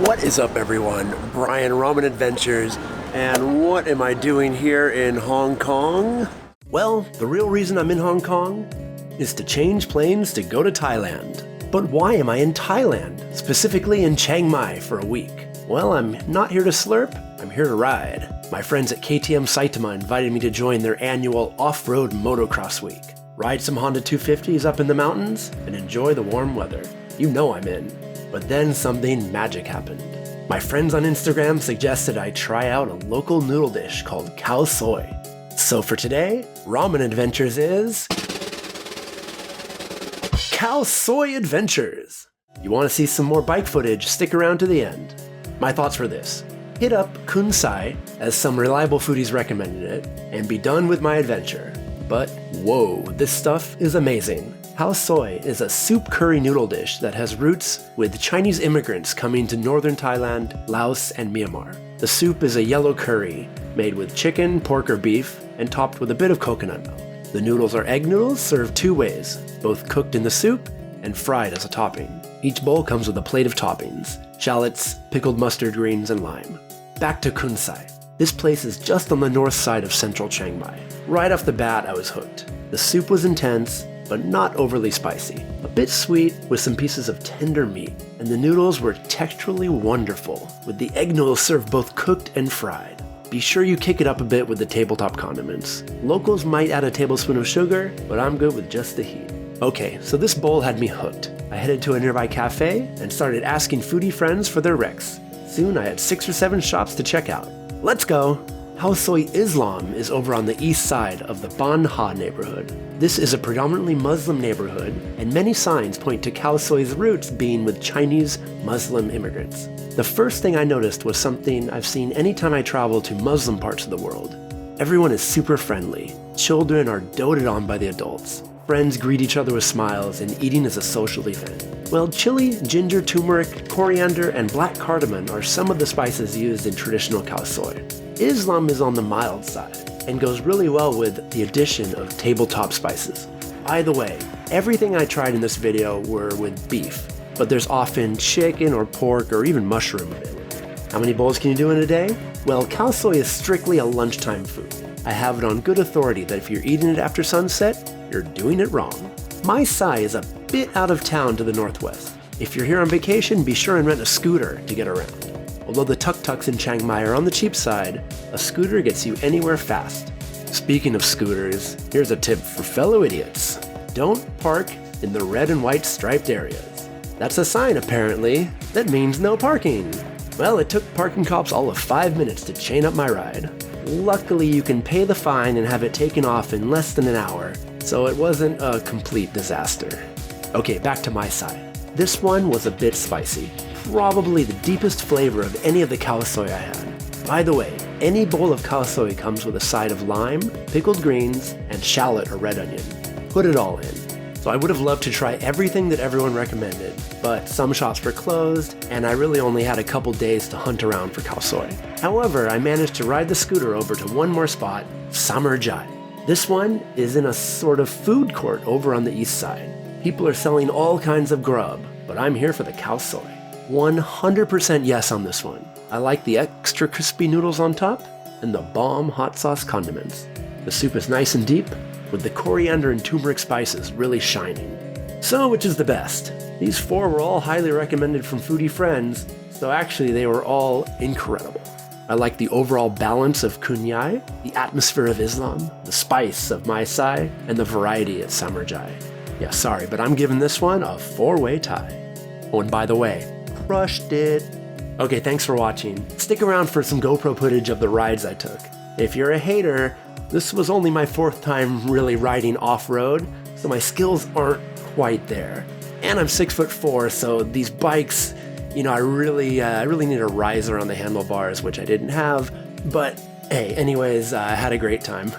What is up, everyone? Brian Ramen Adventures, and what am I doing here in Hong Kong? Well, the real reason I'm in Hong Kong is to change planes to go to Thailand. But why am I in Thailand, specifically in Chiang Mai for a week? Well, I'm not here to slurp, I'm here to ride. My friends at KTM Saitama invited me to join their annual off-road motocross week. Ride some Honda 250s up in the mountains and enjoy the warm weather. You know I'm in. But then something magic happened. My friends on Instagram suggested I try out a local noodle dish called Khao Soi. So for today, Ramen Adventures is Khao Soi Adventures. You want to see some more bike footage? Stick around to the end. My thoughts were this: hit up Khao Soi, as some reliable foodies recommended it, and be done with my adventure. But whoa, this stuff is amazing. Khao Soi is a soup curry noodle dish that has roots with Chinese immigrants coming to northern Thailand, Laos, and Myanmar. The soup is a yellow curry made with chicken, pork, or beef, and topped with a bit of coconut milk. The noodles are egg noodles served two ways, both cooked in the soup and fried as a topping. Each bowl comes with a plate of toppings: shallots, pickled mustard greens, and lime. Back to Khao Soi. This place is just on the north side of central Chiang Mai. Right off the bat, I was hooked. The soup was intense, but not overly spicy. A bit sweet with some pieces of tender meat, and the noodles were texturally wonderful, with the egg noodles served both cooked and fried. Be sure you kick it up a bit with the tabletop condiments. Locals might add a tablespoon of sugar, but I'm good with just the heat. Okay, so this bowl had me hooked. I headed to a nearby cafe and started asking foodie friends for their recs. Soon I had 6 or 7 shops to check out. Let's go! Khao Soi Islam is over on the east side of the Ban Ha neighborhood. This is a predominantly Muslim neighborhood, and many signs point to Khao Soi's roots being with Chinese Muslim immigrants. The first thing I noticed was something I've seen anytime I travel to Muslim parts of the world. Everyone is super friendly. Children are doted on by the adults. Friends greet each other with smiles, and eating is a social event. Well, chili, ginger, turmeric, coriander, and black cardamom are some of the spices used in traditional Khao Soi. Islam is on the mild side and goes really well with the addition of tabletop spices. By the way, everything I tried in this video were with beef, but there's often chicken or pork or even mushroom available. How many bowls can you do in a day? Well, Khao Soi is strictly a lunchtime food. I have it on good authority that if you're eating it after sunset, you're doing it wrong. Mae Sai is a bit out of town to the northwest. If you're here on vacation, be sure and rent a scooter to get around. Although the tuk-tuks in Chiang Mai are on the cheap side, a scooter gets you anywhere fast. Speaking of scooters, here's a tip for fellow idiots. Don't park in the red and white striped areas. That's a sign, apparently, that means no parking. Well, it took parking cops all of 5 minutes to chain up my ride. Luckily, you can pay the fine and have it taken off in less than an hour, so it wasn't a complete disaster. Okay, back to Mae Sai. This one was a bit spicy. Probably the deepest flavor of any of the Khao Soi I had. By the way, any bowl of Khao Soi comes with a side of lime, pickled greens, and shallot or red onion. Put it all in. So I would have loved to try everything that everyone recommended, but some shops were closed, and I really only had a couple days to hunt around for Khao Soi. However, I managed to ride the scooter over to one more spot, Samer Jai. This one is in a sort of food court over on the east side. People are selling all kinds of grub, but I'm here for the Khao Soi. 100% yes on this one. I like the extra crispy noodles on top and the bomb hot sauce condiments. The soup is nice and deep, with the coriander and turmeric spices really shining. So which is the best? These 4 were all highly recommended from foodie friends, so actually they were all incredible. I like the overall balance of Khun Yai, the atmosphere of Islam, the spice of Mae Sai, and the variety at Samer Jai. Yeah, sorry, but I'm giving this one a 4-way tie. Oh, and by the way, crushed it. Okay, thanks for watching. Stick around for some GoPro footage of the rides I took. If you're a hater, this was only my 4th time really riding off-road, so my skills aren't quite there. And I'm 6'4", so these bikes, I really need a riser on the handlebars, which I didn't have. But hey, anyways, I had a great time.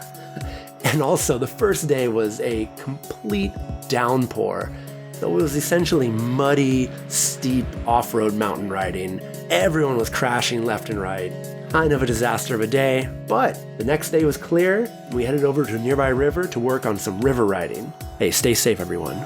And also, the first day was a complete downpour. So it was essentially muddy, steep off-road mountain riding. Everyone was crashing left and right. Kind of a disaster of a day, but the next day was clear, and we headed over to a nearby river to work on some river riding. Hey, stay safe, everyone.